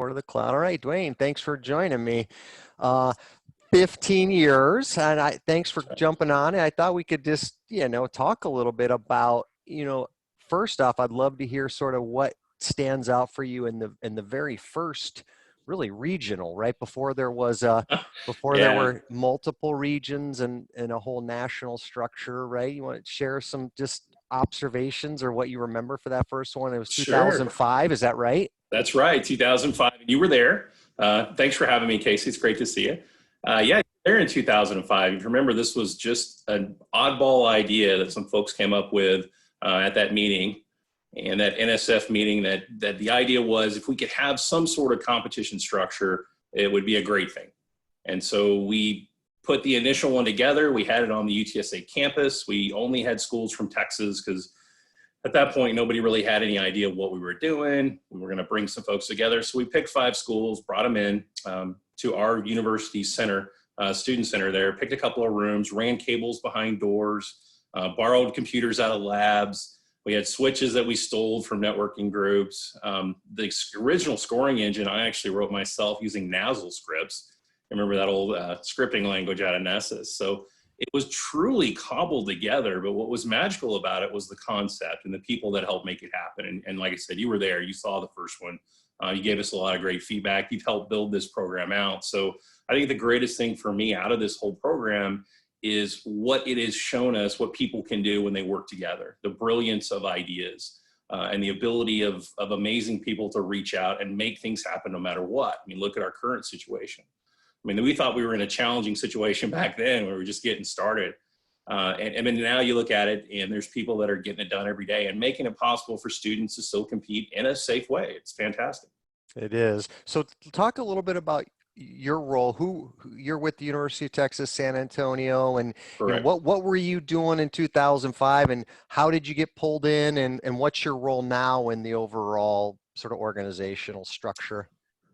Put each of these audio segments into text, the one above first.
Record of the cloud. All right, Dwayne, thanks for joining me. 15 years, and thanks for jumping on. And I thought we could just, talk a little bit about, first off, I'd love to hear sort of what stands out for you in the very first, really regional, right? Before there was there were multiple regions and a whole national structure, right? You want to share some just observations or what you remember for that first one? It was 2005, is that right? That's right, 2005. You were there. Thanks for having me, Casey. It's great to see you. There in 2005. If you remember, this was just an oddball idea that some folks came up with at that meeting, and that NSF meeting, that the idea was if we could have some sort of competition structure, it would be a great thing. And so we put the initial one together. We had it on the UTSA campus. We only had schools from Texas because at that point, nobody really had any idea what we were doing. We were going to bring some folks together. So we picked 5 schools, brought them in to our university center, student center there, picked a couple of rooms, ran cables behind doors, borrowed computers out of labs. We had switches that we stole from networking groups. The original scoring engine, I actually wrote myself using Nasal scripts. I remember that old scripting language out of Nessus. So it was truly cobbled together, but what was magical about it was the concept and the people that helped make it happen. And like I said, you were there, you saw the first one. You gave us a lot of great feedback. You've helped build this program out. So I think the greatest thing for me out of this whole program is what it has shown us, what people can do when they work together, the brilliance of ideas and the ability of amazing people to reach out and make things happen no matter what. I mean, look at our current situation. I mean, we thought we were in a challenging situation back then when we were just getting started. And then now you look at it and there's people that are getting it done every day and making it possible for students to still compete in a safe way. It's fantastic. It is. So talk a little bit about your role. Who you're with the University of Texas, San Antonio, and what were you doing in 2005 and how did you get pulled in and what's your role now in the overall sort of organizational structure?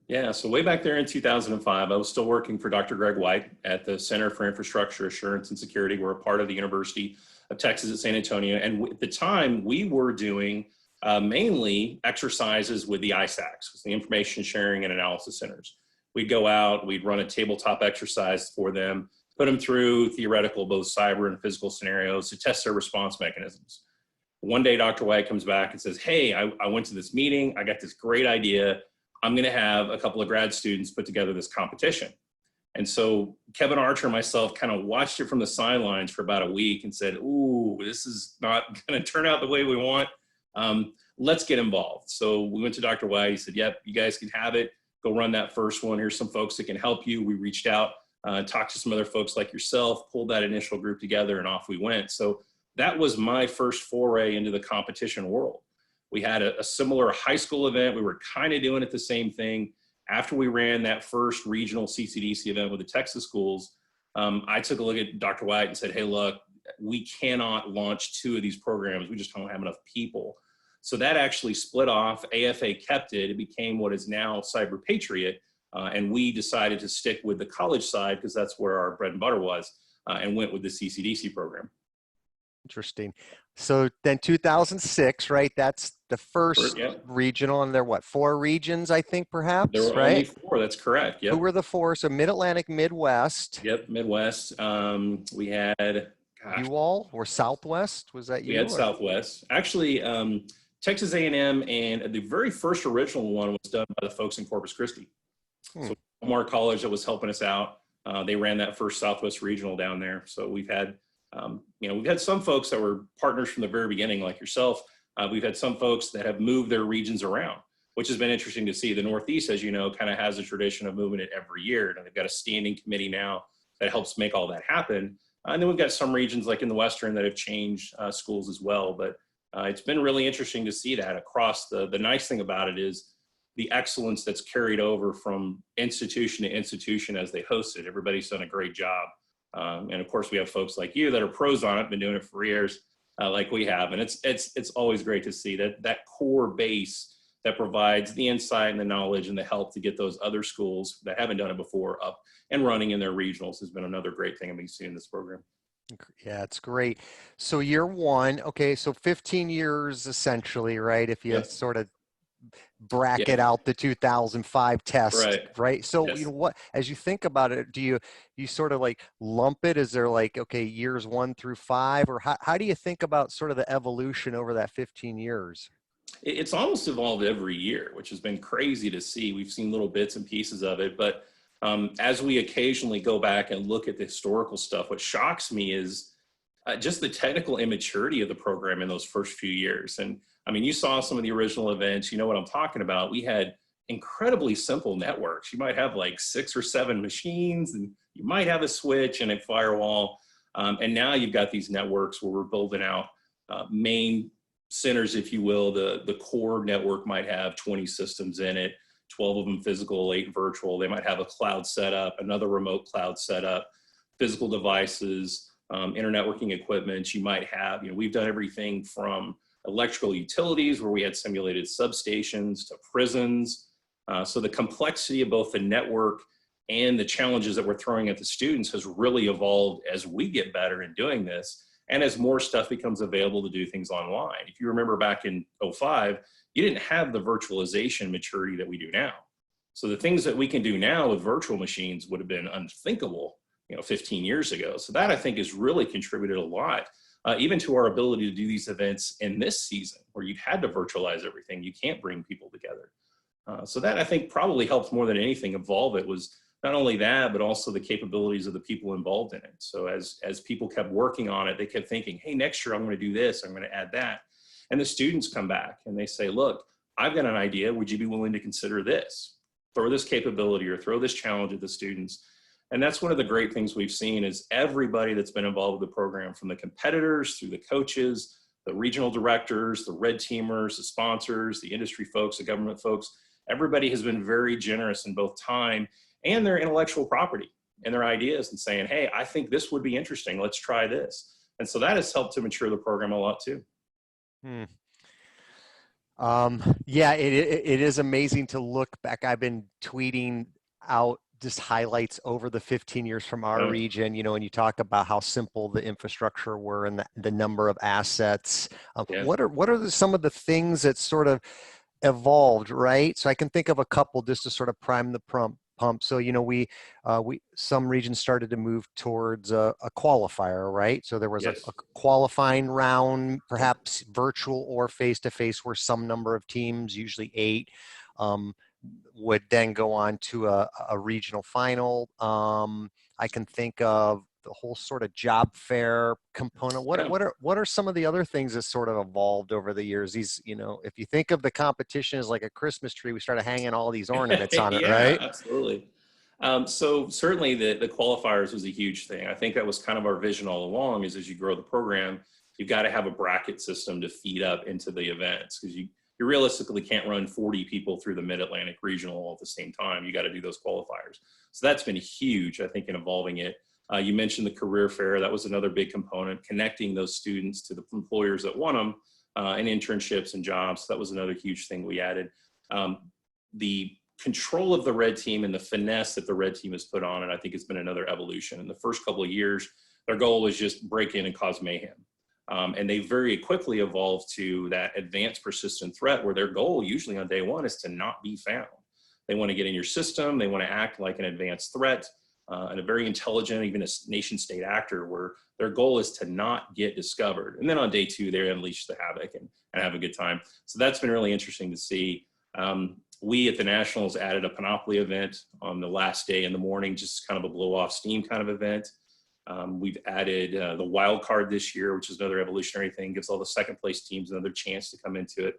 Yeah, so way back there in 2005, I was still working for Dr. Greg White at the Center for Infrastructure Assurance and Security. We're a part of the University of Texas at San Antonio. And at the time, we were doing mainly exercises with the ISACs, the Information Sharing and Analysis Centers. We'd go out, we'd run a tabletop exercise for them, put them through theoretical, both cyber and physical scenarios to test their response mechanisms. One day, Dr. White comes back and says, hey, I went to this meeting, I got this great idea. I'm going to have a couple of grad students put together this competition. And so Kevin Archer and myself kind of watched it from the sidelines for about a week and said, ooh, this is not going to turn out the way we want. Let's get involved. So we went to Dr. White. He said, yep, you guys can have it. Go run that first one. Here's some folks that can help you. We reached out, talked to some other folks like yourself, pulled that initial group together, and off we went. So that was my first foray into the competition world. We had a similar high school event. We were kind of doing it the same thing. After we ran that first regional CCDC event with the Texas schools, I took a look at Dr. White and said, hey, look, we cannot launch 2 of these programs. We just don't have enough people. So that actually split off. AFA kept it. It became what is now Cyber Patriot. And we decided to stick with the college side because that's where our bread and butter was, and went with the CCDC program. Interesting. So then 2006, right? That's the first regional, and there were 4 regions, I think, perhaps, there were only 4. That's correct. Yep. Who were the 4? So Mid-Atlantic, Midwest. Yep, Midwest. We had you all or Southwest? Was that you? We had Southwest. Actually, Texas A&M, and the very first original one was done by the folks in Corpus Christi. So Omar College that was helping us out. They ran that first Southwest regional down there. So we've had we've had some folks that were partners from the very beginning, like yourself. We've had some folks that have moved their regions around, which has been interesting to see. The Northeast, as you know, kind of has a tradition of moving it every year. And they've got a standing committee now that helps make all that happen. And then we've got some regions like in the Western that have changed schools as well. But it's been really interesting to see that across. The nice thing about it is the excellence that's carried over from institution to institution as they host it. Everybody's done a great job. And of course, we have folks like you that are pros on it, been doing it for years, like we have. And it's always great to see that core base that provides the insight and the knowledge and the help to get those other schools that haven't done it before up and running in their regionals has been another great thing I've been seeing in this program. Yeah, it's great. So year 1, okay, so 15 years essentially, right? If you sort of bracket out the 2005 test, Right. right? So, Yes. what, as you think about it, do you sort of like lump it? Is there like, okay, years 1 through 5, or how do you think about sort of the evolution over that 15 years? It's almost evolved every year, which has been crazy to see. We've seen little bits and pieces of it, but as we occasionally go back and look at the historical stuff, what shocks me is just the technical immaturity of the program in those first few years. And I mean, you saw some of the original events, you know what I'm talking about. We had incredibly simple networks. You might have like 6 or 7 machines, and you might have a switch and a firewall. And now you've got these networks where we're building out main centers, if you will. The core network might have 20 systems in it, 12 of them physical, 8 virtual. They might have a cloud setup, another remote cloud setup, physical devices, internetworking equipment. You might have, we've done everything from electrical utilities where we had simulated substations to prisons. So the complexity of both the network and the challenges that we're throwing at the students has really evolved as we get better in doing this. And as more stuff becomes available to do things online. If you remember back in 2005, you didn't have the virtualization maturity that we do now. So the things that we can do now with virtual machines would have been unthinkable, 15 years ago. So that, I think, has really contributed a lot, even to our ability to do these events in this season where you've had to virtualize everything. You can't bring people together. So that, I think, probably helped more than anything evolve it. Was not only that, but also the capabilities of the people involved in it. So as people kept working on it, they kept thinking, hey, next year I'm going to do this, I'm going to add that. And the students come back and they say, look, I've got an idea. Would you be willing to consider this? Throw this capability or throw this challenge at the students. And that's one of the great things we've seen is everybody that's been involved with the program, from the competitors through the coaches, the regional directors, the red teamers, the sponsors, the industry folks, the government folks, everybody has been very generous in both time and their intellectual property and their ideas, and saying, hey, I think this would be interesting. Let's try this. And so that has helped to mature the program a lot too. Yeah, it is amazing to look back. I've been tweeting out just highlights over the 15 years from our region, and you talk about how simple the infrastructure were and the number of assets. What are some of the things that sort of evolved, right? So I can think of a couple just to sort of prime the pump. So, we some regions started to move towards a qualifier, right? So there was a qualifying round, perhaps virtual or face-to-face, where some number of teams, usually 8, would then go on to a regional final. I can think of the whole sort of job fair component. What are some of the other things that sort of evolved over the years? These, if you think of the competition as like a Christmas tree, we started hanging all these ornaments on it, right? Absolutely. So certainly the qualifiers was a huge thing. I think that was kind of our vision all along, is as you grow the program, you've got to have a bracket system to feed up into the events, because you realistically can't run 40 people through the Mid-Atlantic Regional all at the same time. You got to do those qualifiers. So that's been huge, I think, in evolving it. You mentioned the career fair. That was another big component, connecting those students to the employers that want them, and internships and jobs. So that was another huge thing we added. The control of the red team and the finesse that the red team has put on it, I think, has been another evolution. In the first couple of years, their goal was just break in and cause mayhem. And they very quickly evolved to that advanced persistent threat, where their goal usually on day one is to not be found. They want to get in your system. They want to act like an advanced threat. And a very intelligent, even a nation state actor, where their goal is to not get discovered. And then on day 2, they unleash the havoc and have a good time. So that's been really interesting to see. We at the Nationals added a Panoply event on the last day in the morning, just kind of a blow off steam kind of event. We've added the wild card this year, which is another evolutionary thing, gives all the second place teams another chance to come into it.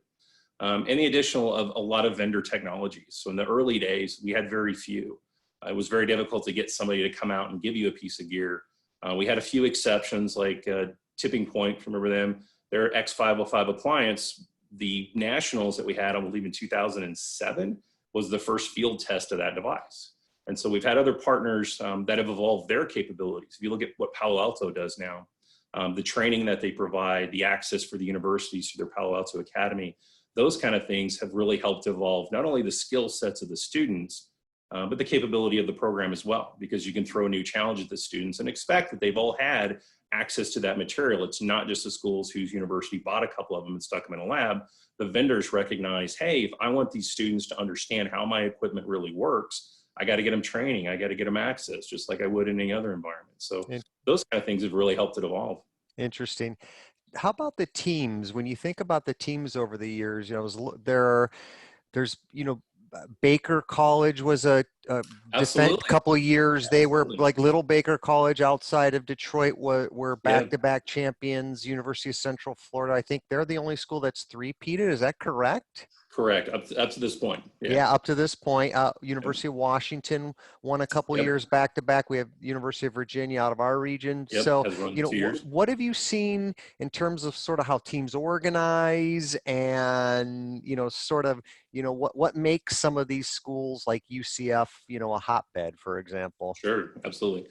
And the additional of a lot of vendor technologies. So in the early days, we had very few. It was very difficult to get somebody to come out and give you a piece of gear. We had a few exceptions, like Tipping Point, remember them? Their X505 appliance, the Nationals that we had, I believe in 2007, was the first field test of that device. And so we've had other partners that have evolved their capabilities. If you look at what Palo Alto does now, the training that they provide, the access for the universities through their Palo Alto Academy, those kind of things have really helped evolve not only the skill sets of the students, but the capability of the program as well, because you can throw new challenges at the students and expect that they've all had access to that material. It's not just the schools whose university bought a couple of them and stuck them in a lab. the vendors recognize, hey, if I want these students to understand how my equipment really works, I got to get them training. I got to get them access, just like I would in any other environment. So those kind of things have really helped it evolve. Interesting. How about the teams? When you think about the teams over the years, there's, Baker College was a Absolutely. couple of years. They were Absolutely. like Little Baker College outside of Detroit were Yeah. back-to-back champions. University of Central Florida, I think they're the only school that's three-peated. Is that correct? Correct. Up to this point. Yeah, up to this point. University of Washington won a couple Yep. years back to back. We have University of Virginia out of our region. Yep. So, Has run 2 years. what have you seen in terms of sort of how teams organize and, what makes some of these schools like UCF, a hotbed, for example? Sure, absolutely.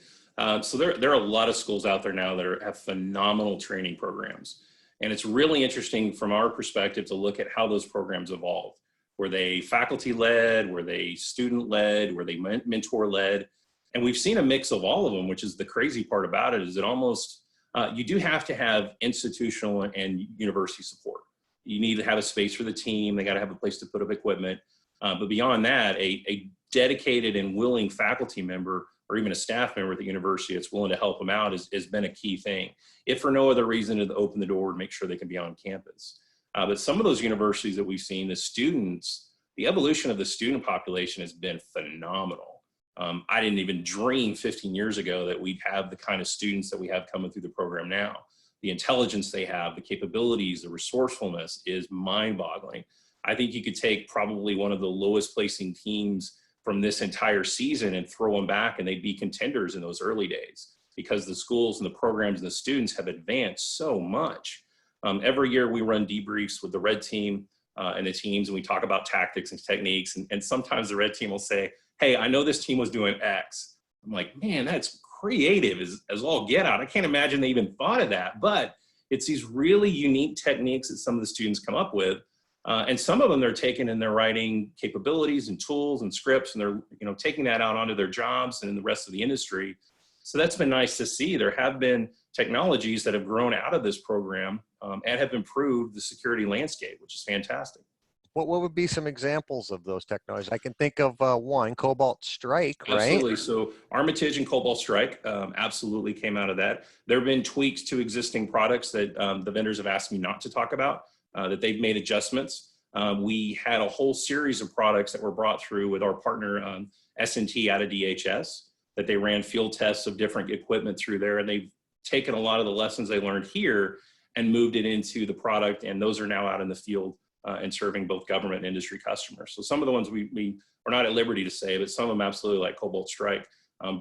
So there are a lot of schools out there now that have phenomenal training programs. And it's really interesting from our perspective to look at how those programs evolved. Were they faculty led? Were they student led? Were they mentor led? And we've seen a mix of all of them, which is the crazy part about it, is it almost, you do have to have institutional and university support. You need to have a space for the team. They got to have a place to put up equipment. But beyond that, a dedicated and willing faculty member or even a staff member at the university that's willing to help them out has been a key thing, if for no other reason to open the door and make sure they can be on campus. But some of those universities that we've seen, the students, the evolution of the student population has been phenomenal. I didn't even dream 15 years ago that we'd have the kind of students that we have coming through the program now. The intelligence they have, the capabilities, the resourcefulness is mind-boggling. I think you could take probably one of the lowest placing teams from this entire season and throw them back and they'd be contenders in those early days because the schools and the programs and the students have advanced so much. Every year we run debriefs with the red team and the teams, and we talk about tactics and techniques. And sometimes the red team will say, hey, I know this team was doing X. I'm like, man, that's creative as all get out. I can't imagine they even thought of that, but it's these really unique techniques that some of the students come up with. And some of them they're taking in their writing capabilities and tools and scripts, and they're taking that out onto their jobs and in the rest of the industry. So that's been nice to see. There have been technologies that have grown out of this program and have improved the security landscape, which is fantastic. What would be some examples of those technologies? I can think of one, Cobalt Strike, right? Absolutely. So Armitage and Cobalt Strike absolutely came out of that. There have been tweaks to existing products that the vendors have asked me not to talk about. That they've made adjustments. We had a whole series of products that were brought through with our partner S&T out of DHS that they ran field tests of different equipment through there, and they've taken a lot of the lessons they learned here and moved it into the product, and those are now out in the field and serving both government and industry customers. So some of the ones we are not at liberty to say, but some of them absolutely, like Cobalt Strike.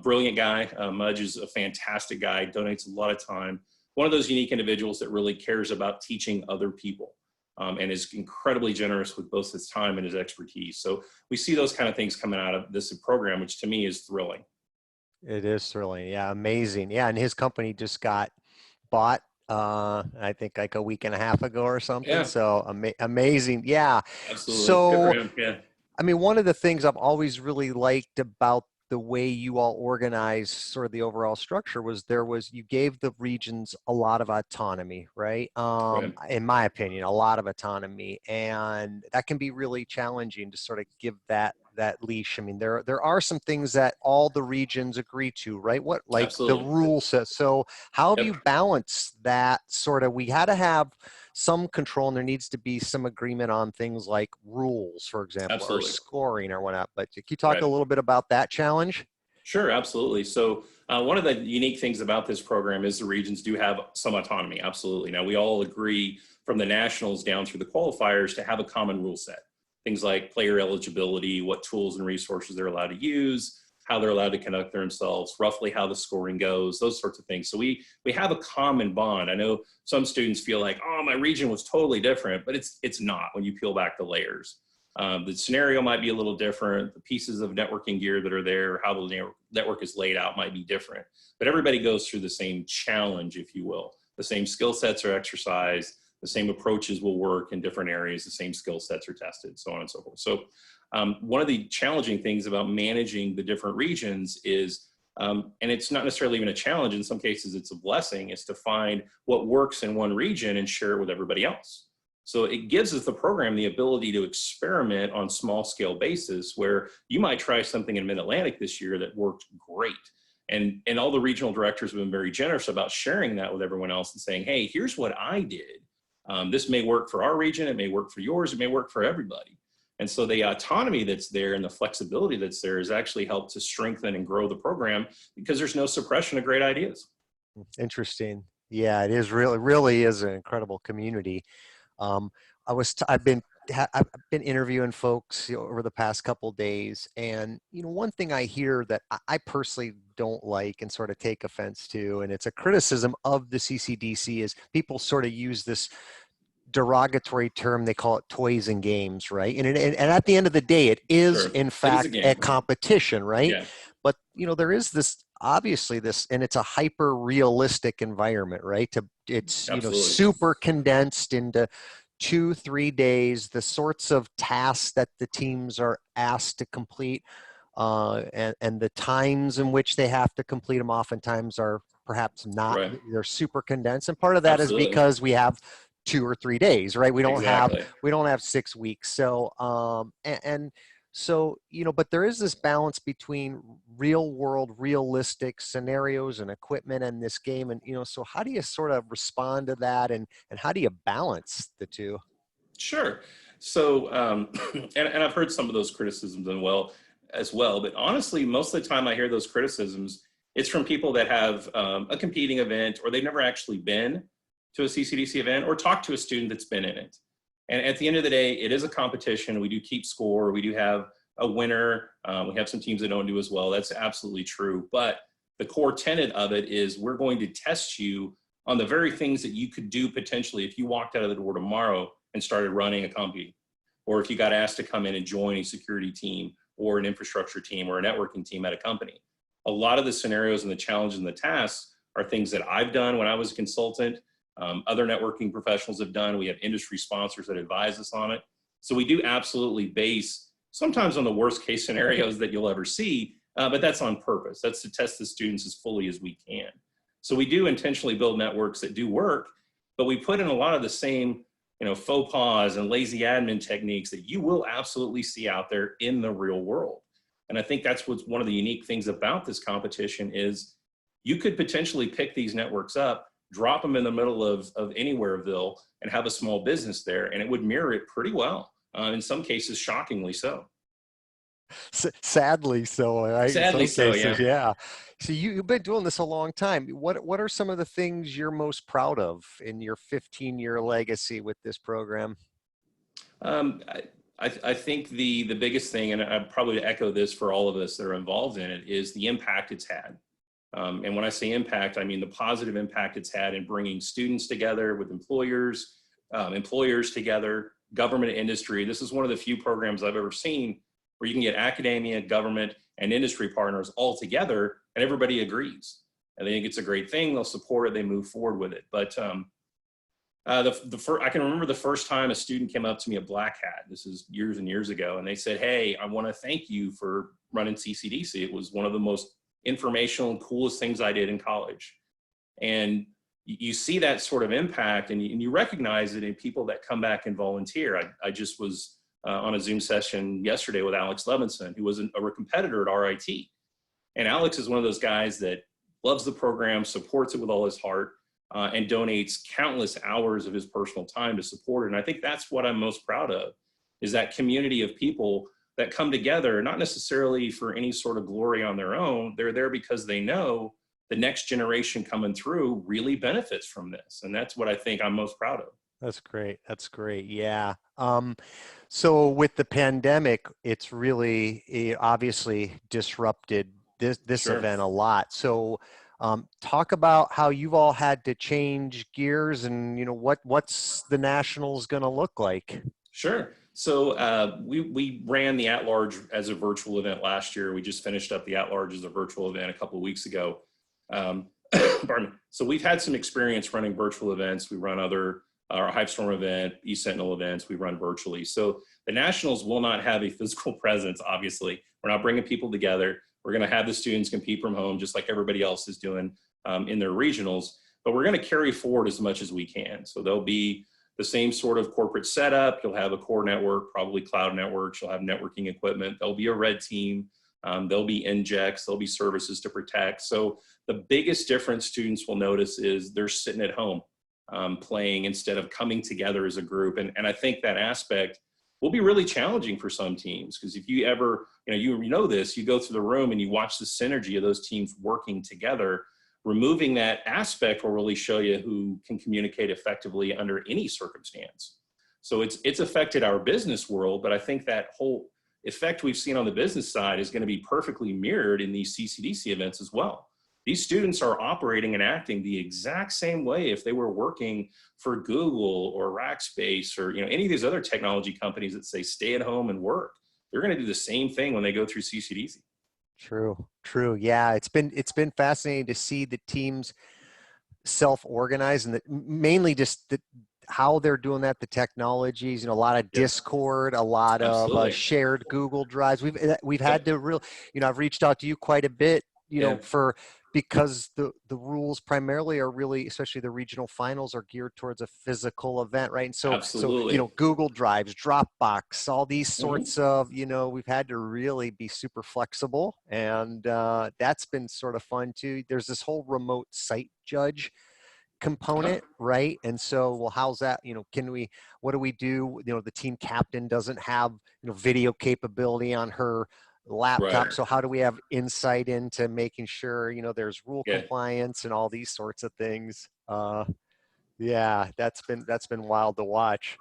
Brilliant guy. Mudge is a fantastic guy, donates a lot of time. One of those unique individuals that really cares about teaching other people. And is incredibly generous with both his time and his expertise. So we see those kind of things coming out of this program, which to me is thrilling. It is thrilling. Yeah, amazing. Yeah, and his company just got bought, I think like a week and a half ago or something. Yeah. So amazing. Yeah. Absolutely. So, good for him. Yeah. I mean, one of the things I've always really liked about the way you all organize sort of the overall structure was you gave the regions a lot of autonomy, right? Right. In my opinion, a lot of autonomy, and that can be really challenging to sort of give that leash. I mean, there are some things that all the regions agree to, right? What, like Absolutely. the rule says. So how have Yep. you balanced that sort of? We had to have some control, and there needs to be some agreement on things like rules, for example, Absolutely. or scoring or whatnot. But can you talk Right. a little bit about that challenge? Sure, absolutely. So one of the unique things about this program is the regions do have some autonomy. Absolutely. Now we all agree from the nationals down through the qualifiers to have a common rule set. Things like player eligibility, what tools and resources they're allowed to use, how they're allowed to conduct themselves, roughly how the scoring goes, those sorts of things. So we have a common bond. I know some students feel like, oh, my region was totally different, but it's not when you peel back the layers. The scenario might be a little different. The pieces of networking gear that are there, how the network is laid out might be different, but everybody goes through the same challenge, if you will. The same skill sets are exercised, the same approaches will work in different areas, the same skill sets are tested, so on and so forth. So one of the challenging things about managing the different regions is, and it's not necessarily even a challenge, in some cases it's a blessing, is to find what works in one region and share it with everybody else. So it gives us the program the ability to experiment on small scale basis where you might try something in Mid-Atlantic this year that worked great. And all the regional directors have been very generous about sharing that with everyone else and saying, hey, here's what I did. This may work for our region, it may work for yours, it may work for everybody. And so the autonomy that's there and the flexibility that's there has actually helped to strengthen and grow the program because there's no suppression of great ideas. Interesting. Yeah, it is really is an incredible community. I've been interviewing folks, over the past couple days, and one thing I hear that I personally don't like and sort of take offense to, and it's a criticism of the CCDC, is people sort of use this derogatory term. They call it toys and games, right? And at the end of the day, it is Sure. in fact a competition, right? Yeah. But there is this, obviously this, and it's a hyper realistic environment, right? It's Absolutely. super condensed into 2-3 days, the sorts of tasks that the teams are asked to complete, and the times in which they have to complete them oftentimes are perhaps not, right. They're super condensed. And part of that Absolutely. is because we have 2 or 3 days, right? We don't Exactly. have 6 weeks. So, so, but there is this balance between real world, realistic scenarios and equipment in this game. And, so how do you sort of respond to that? And how do you balance the two? Sure. So, and I've heard some of those criticisms as well, but honestly, most of the time I hear those criticisms, it's from people that have a competing event, or they've never actually been to a CCDC event or talked to a student that's been in it. And at the end of the day, it is a competition. We do keep score. We do have a winner. We have some teams that don't do as well. That's absolutely true. But the core tenet of it is we're going to test you on the very things that you could do potentially if you walked out of the door tomorrow and started running a company, or if you got asked to come in and join a security team or an infrastructure team or a networking team at a company. A lot of the scenarios and the challenges and the tasks are things that I've done when I was a consultant. Other networking professionals have done. We have industry sponsors that advise us on it. So we do absolutely base, sometimes on the worst case scenarios that you'll ever see, but that's on purpose. That's to test the students as fully as we can. So we do intentionally build networks that do work, but we put in a lot of the same, faux pas and lazy admin techniques that you will absolutely see out there in the real world. And I think that's what's one of the unique things about this competition is you could potentially pick these networks up, drop them in the middle of anywhereville and have a small business there, and it would mirror it pretty well. In some cases, shockingly so. Sadly so, right? Sadly so, yeah. Yeah. So you've been doing this a long time. What are some of the things you're most proud of in your 15-year legacy with this program? I think the biggest thing, and I'd probably echo this for all of us that are involved in it, is the impact it's had. And when I say impact, I mean the positive impact it's had in bringing students together with employers, employers together, government and industry. This is one of the few programs I've ever seen where you can get academia, government, and industry partners all together and everybody agrees. And they think it's a great thing, they'll support it, they move forward with it. But I can remember the first time a student came up to me at Black Hat, this is years and years ago, and they said, hey, I want to thank you for running CCDC. It was one of the most informational and coolest things I did in college. And you see that sort of impact, and you recognize it in people that come back and volunteer. I just was on a Zoom session yesterday with Alex Levinson, who was a competitor at RIT. And Alex is one of those guys that loves the program, supports it with all his heart, and donates countless hours of his personal time to support it. And I think that's what I'm most proud of, is that community of people that come together, not necessarily for any sort of glory on their own. They're there because they know the next generation coming through really benefits from this. And that's what I think I'm most proud of. That's great. That's great. Yeah. So with the pandemic, it's really obviously disrupted this Sure. event a lot. So talk about how you've all had to change gears, and what's the Nationals going to look like? Sure. So we ran the at-large as a virtual event last year. We just finished up the at-large as a virtual event a couple of weeks ago. Pardon me. So we've had some experience running virtual events. We run our Hypestorm event, East Sentinel events, we run virtually. So the Nationals will not have a physical presence, obviously. We're not bringing people together. We're going to have the students compete from home just like everybody else is doing in their regionals, but we're going to carry forward as much as we can. So there'll be the same sort of corporate setup. You'll have a core network, probably cloud networks. You'll have networking equipment. There'll be a red team. There'll be injects. There'll be services to protect. So the biggest difference students will notice is they're sitting at home playing instead of coming together as a group. And I think that aspect will be really challenging for some teams, because if you ever, you know this, you go through the room and you watch the synergy of those teams working together. Removing that aspect will really show you who can communicate effectively under any circumstance. So it's affected our business world, but I think that whole effect we've seen on the business side is going to be perfectly mirrored in these CCDC events as well. These students are operating and acting the exact same way if they were working for Google or Rackspace or any of these other technology companies that say stay at home and work. They're going to do the same thing when they go through CCDC. True. Yeah, it's been fascinating to see the teams self-organize, and mainly just how they're doing that, the technologies, a lot of Discord, a lot of shared Google Drives. We've had to I've reached out to you quite a bit, because the rules primarily are really, especially the regional finals, are geared towards a physical event, right? And so Google Drives, Dropbox, all these sorts of, we've had to really be super flexible, and that's been sort of fun too. There's this whole remote site judge component, right? And so, well, how's that? What do we do? The team captain doesn't have video capability on her laptop, so how do we have insight into making sure there's rule compliance and all these sorts of things? That's been wild to watch.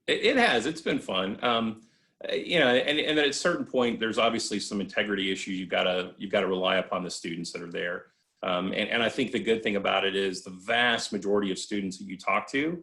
It has. It's been fun. And at a certain point, there's obviously some integrity issues. You've got to rely upon the students that are there. And I think the good thing about it is the vast majority of students that you talk to,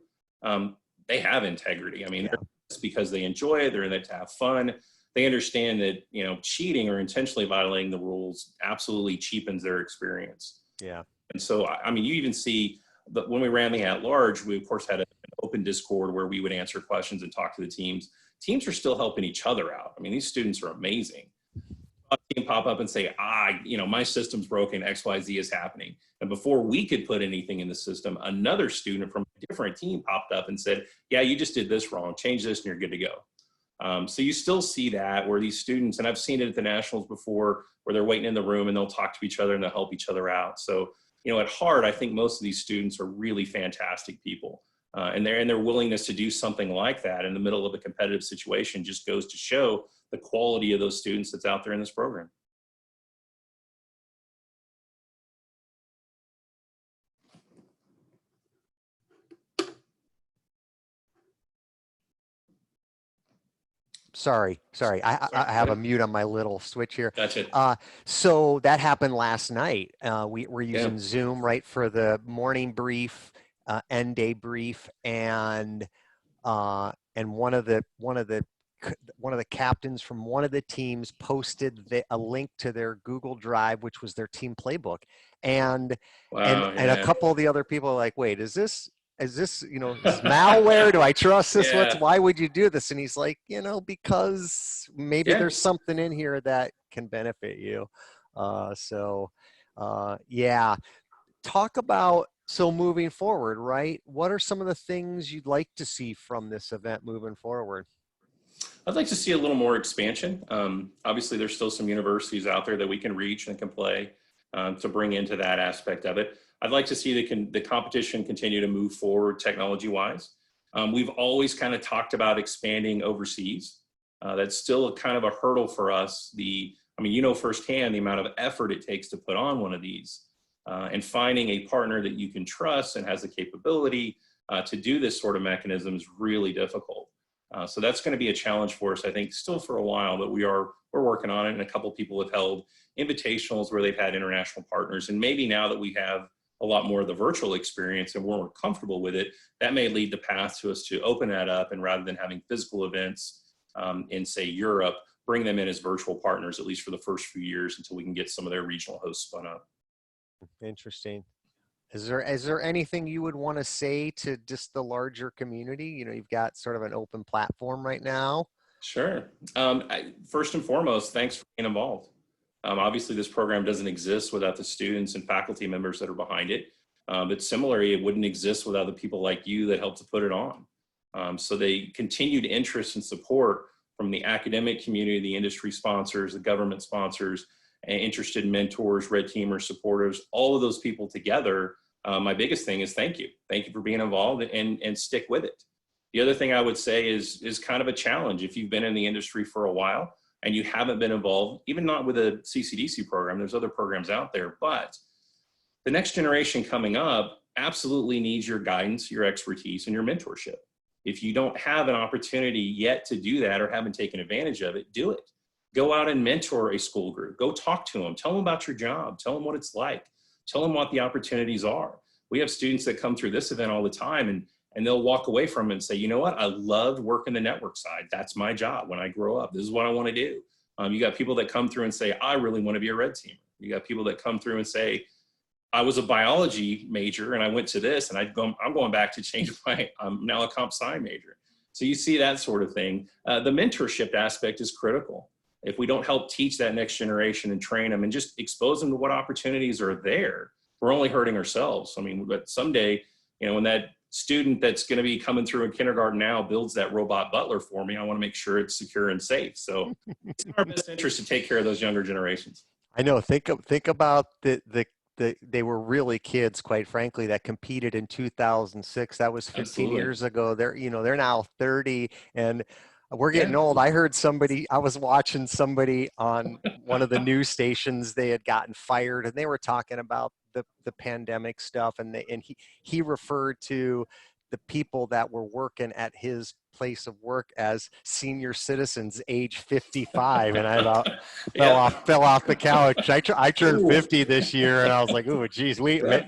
they have integrity. I mean, it's because they enjoy it. They're in it to have fun. They understand that, cheating or intentionally violating the rules absolutely cheapens their experience. Yeah. And so, I mean, you even see that when we ran the at-large, we of course had an open Discord where we would answer questions and talk to the teams. Teams are still helping each other out. I mean, these students are amazing. A team pop up and say, my system's broken, XYZ is happening. And before we could put anything in the system, another student from a different team popped up and said, yeah, you just did this wrong, change this and you're good to go. So you still see that where these students, and I've seen it at the Nationals before, where they're waiting in the room and they'll talk to each other and they'll help each other out. So, at heart, I think most of these students are really fantastic people. And their willingness to do something like that in the middle of a competitive situation just goes to show the quality of those students that's out there in this program. Sorry. I have a mute on my little switch here. Gotcha. So that happened last night. We're using Zoom, right, for the morning brief, end day brief, and one of the captains from one of the teams posted a link to their Google Drive, which was their team playbook, and a couple of the other people are like, wait, is this malware? Do I trust this? Why would you do this? And he's like, because maybe there's something in here that can benefit you. Talk about, so moving forward, right? What are some of the things you'd like to see from this event moving forward? I'd like to see a little more expansion. Obviously, there's still some universities out there that we can reach and can play to bring into that aspect of it. I'd like to see the competition continue to move forward technology-wise. We've always kind of talked about expanding overseas. That's still kind of a hurdle for us. Firsthand the amount of effort it takes to put on one of these, and finding a partner that you can trust and has the capability to do this sort of mechanism is really difficult. So that's going to be a challenge for us, I think, still for a while, but we're working on it. And a couple of people have held invitationals where they've had international partners. And maybe now that we have a lot more of the virtual experience and we're more comfortable with it, that may lead the path to us to open that up, and rather than having physical events in, say, Europe, bring them in as virtual partners, at least for the first few years until we can get some of their regional hosts spun up. Interesting. Is there anything you would want to say to just the larger community? You've got sort of an open platform right now. Sure. First and foremost, thanks for being involved. Obviously, this program doesn't exist without the students and faculty members that are behind it. But similarly, it wouldn't exist without the people like you that helped to put it on. So they continued interest and support from the academic community, the industry sponsors, the government sponsors, and interested mentors, red teamers, supporters, all of those people together. My biggest thing is thank you. Thank you for being involved and stick with it. The other thing I would say is kind of a challenge. If you've been in the industry for a while and you haven't been involved, even not with a CCDC program, there's other programs out there, but the next generation coming up absolutely needs your guidance, your expertise, and your mentorship. If you don't have an opportunity yet to do that or haven't taken advantage of it, do it. Go out and mentor a school group. Go talk to them. Tell them about your job. Tell them what it's like. Tell them what the opportunities are. We have students that come through this event all the time, and they'll walk away from it and say, you know what, I loved working the network side. That's my job when I grow up. This is what I want to do. You got people that come through and say, I really want to be a red teamer. You got people that come through and say, I was a biology major and I went to this and I'm going back to change I'm now a comp sci major. So you see that sort of thing. The mentorship aspect is critical. If we don't help teach that next generation and train them and just expose them to what opportunities are there, we're only hurting ourselves. I mean, but someday, you know, when that student that's going to be coming through in kindergarten now builds that robot butler for me, I want to make sure it's secure and safe. So it's in our best interest to take care of those younger generations. I know. Think about they were really kids, quite frankly, that competed in 2006. That was 15 Absolutely. years ago. They're now 30 and we're getting Yeah. old. I was watching somebody on one of the news stations. They had gotten fired and they were talking about the pandemic stuff. And he referred to the people that were working at his place of work as senior citizens age 55. And I thought, fell off the couch. I turned 50 this year and I was like, oh, geez, I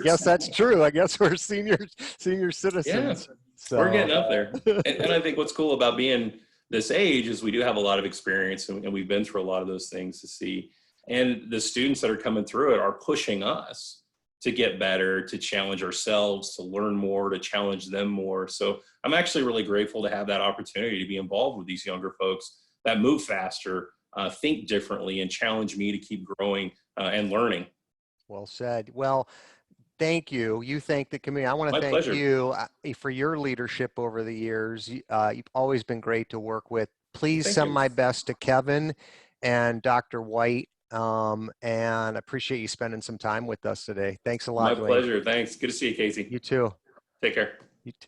guess that's true. I guess we're senior citizens. Yeah, So we're getting up there. And I think what's cool about being this age is we do have a lot of experience and we've been through a lot of those things to see. And the students that are coming through it are pushing us to get better, to challenge ourselves, to learn more, to challenge them more. So I'm actually really grateful to have that opportunity to be involved with these younger folks that move faster, think differently, and challenge me to keep growing and learning. well said. Well, thank you. You thank the community. I want to My thank pleasure. you for your leadership over the years. You've always been great to work with. Please Thank send you. my best to Kevin and Dr. White. And I appreciate you spending some time with us today. Thanks a lot, My Dwayne. pleasure. Thanks. Good to see you, Casey. You too. Take care. You too.